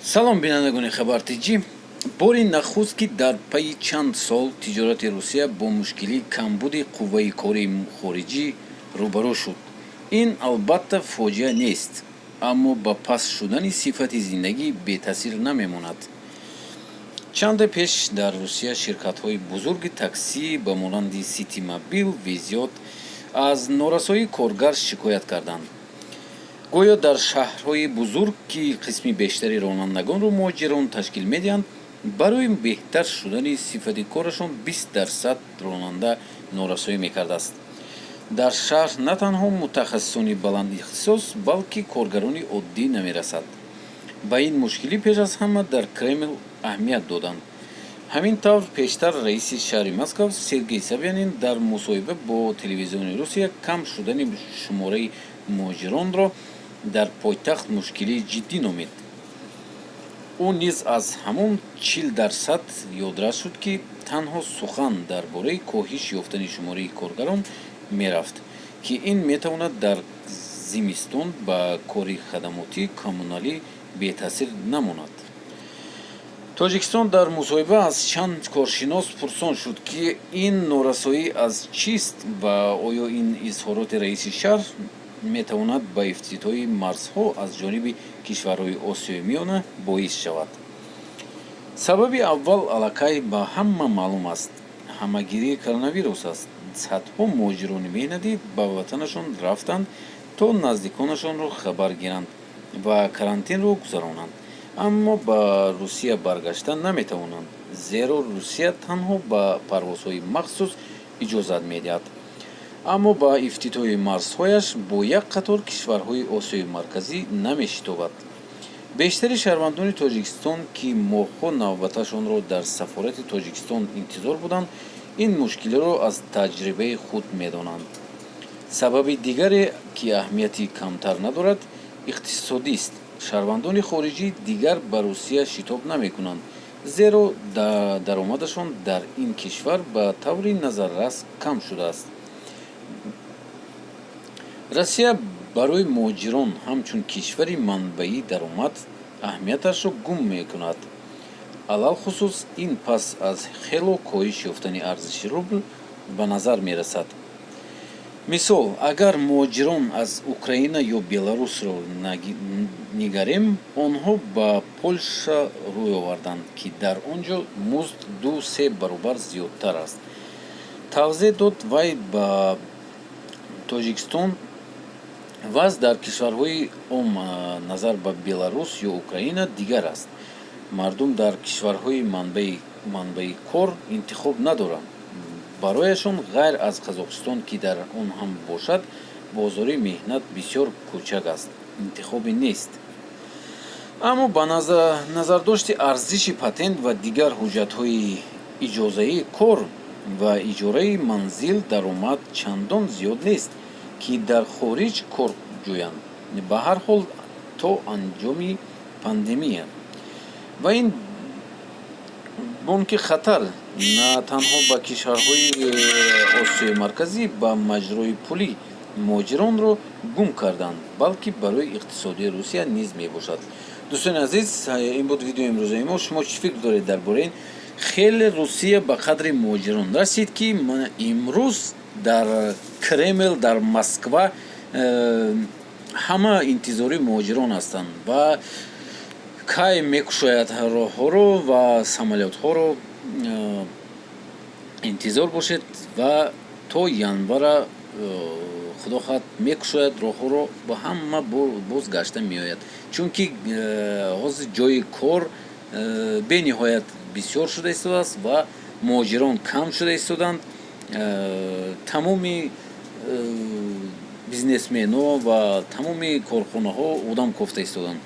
салом бинандагони хабартиҷӣ. бори нахуст ки дар пайи чанд сол тиҷорати русия бо мушкилии камбуди қувваи кори хориҷӣ рӯбарӯ шуд. Ин албатта фоҷиа нест, аммо ба паст шудани сифати зиндагӣ бетаъсир намемонад. чанде пеш дар русия ширкатҳои бузурги таксӣ ба монанди Ситимобил, Везёт аз норасоии коргар шикоят карданд. гӯё дар шаҳрҳои бузург, ки қисми бештари ронандагонро муҳоҷирон ташкил медиҳанд, барои беҳтар шудани сифати корашон 20% ронанда норасоӣ мекардааст. дар шаҳр на танҳо мутахассисони баландихтисос, балки коргарони оддӣ намерасад. ба ин мушкилӣ пеш аз ҳама дар Кремл аҳамият доданд. ҳамин тавр пештар раиси шаҳри Москав Сергей Собянин дар мусоҳиба бо телевизиони Русия кам шудани шумораи муҳоҷиронро дар пойтахт мушкилии ҷиддӣ номид. ӯ низ аз ҳамон 40% ёдрас шуд, ки танҳо сухан дар бораи коҳиш ёфтани шумораи коргарон мерафт, ки ин метавонад дар зимистон ба кори хадамотии коммуналӣ бетаъсир намонад. Тоҷикистон дар мусоҳиба аз чанд коршинос пурсон шуд, ки ин норасоӣ аз чист ва оё ин изҳороти раиси шаҳр метавонад ба ифтитоҳи марзҳо аз ҷониби кишварҳои Осиёи Миёна боис шавад. сабаби аввал аллакай ба ҳама маълум аст. ҳамагирии коронавирус аст. садҳо муҳоҷирони меҳнатӣ ба ватанашон рафтанд, то наздиконашонро хабар гиранд ва карантинро гузаронанд. аммо ба Русия баргашта наметавонанд, зеро Русия танҳо ба парвозҳои махсус иҷозат медиҳад. аммо ба ифтитоҳи марзҳояш бо як қатор кишварҳои Осиёи марказӣ намешитобад. бештари шаҳрвандони Тоҷикистон, ки моҳҳо навбаташонро дар сафорати Тоҷикистон интизор буданд, ин мушкилиро аз таҷрибаи худ медонанд. сабаби дигаре, ки аҳамияти камтар надорад, иқтисодист. шаҳрвандони хориҷӣ дигар ба Русия шитоб намекунанд, зеро даромадашон дар ин кишвар ба таври назаррас кам шудааст. Россия барои муҳоҷирон ҳамчун кишвари манбаи даромад аҳамияташро гум мекунад. алалхусус ин пас аз хело коҳиш ёфтани арзиши рубл ба назар мерасад. мисол, агар муҳоҷирон аз Украина ё Беларусро нигарем, онҳо ба Полша рӯй оварданд, ки дар он ҷо музд 2-3 баробар зиёдтар аст. тавзеҳ дод вай ба Тоҷикистон. вазъ дар кишварҳои ом назар ба Беларус ё Украина дигар аст. мардум дар кишварҳои манбаи кор интихоб надоранд. барояшон ғайр аз Қазоқистон, ки дар он ҳам бошад, бозори меҳнат бисёр кӯчак аст. интихобе нест. аммо ба назардошти арзиши патент ва дигар ҳуҷҷатҳои иҷозаии кор ва иҷораи манзил даромад чандон зиёд нест, ки дар хориҷ кор ҷӯянд. ба ҳар ҳол то анҷоми пандемия. ва ин бонки хатар на танҳо ба кишварҳои Осиёи марказӣ ба маҷрои пулӣ муҳоҷиронро гум карданд, балки барои иқтисодии Русия низ мебошад. дӯстони азиз, ин буд видеои имрӯзаи мо. шумо чӣ фикр доред дар бораи ин? хеле Русия ба қадри муҳоҷирон расид, ки имрӯз дар Кремл, дар Москва ҳама интизори муҳоҷирон ҳастанд ва кай мекушояд роҳҳоро ва самолётҳоро интизор бошед ва то январа худо хоҳад мекушояд роҳҳоро ба ҳама боз гашта меояд, чунки ҳозир ҷои кор бениҳоят бисёр шуда истодааст ва муҳоҷирон кам шуда истоданд. тамоми бизнесменҳо ва тамоми корхонаҳо одам кофта истоданд.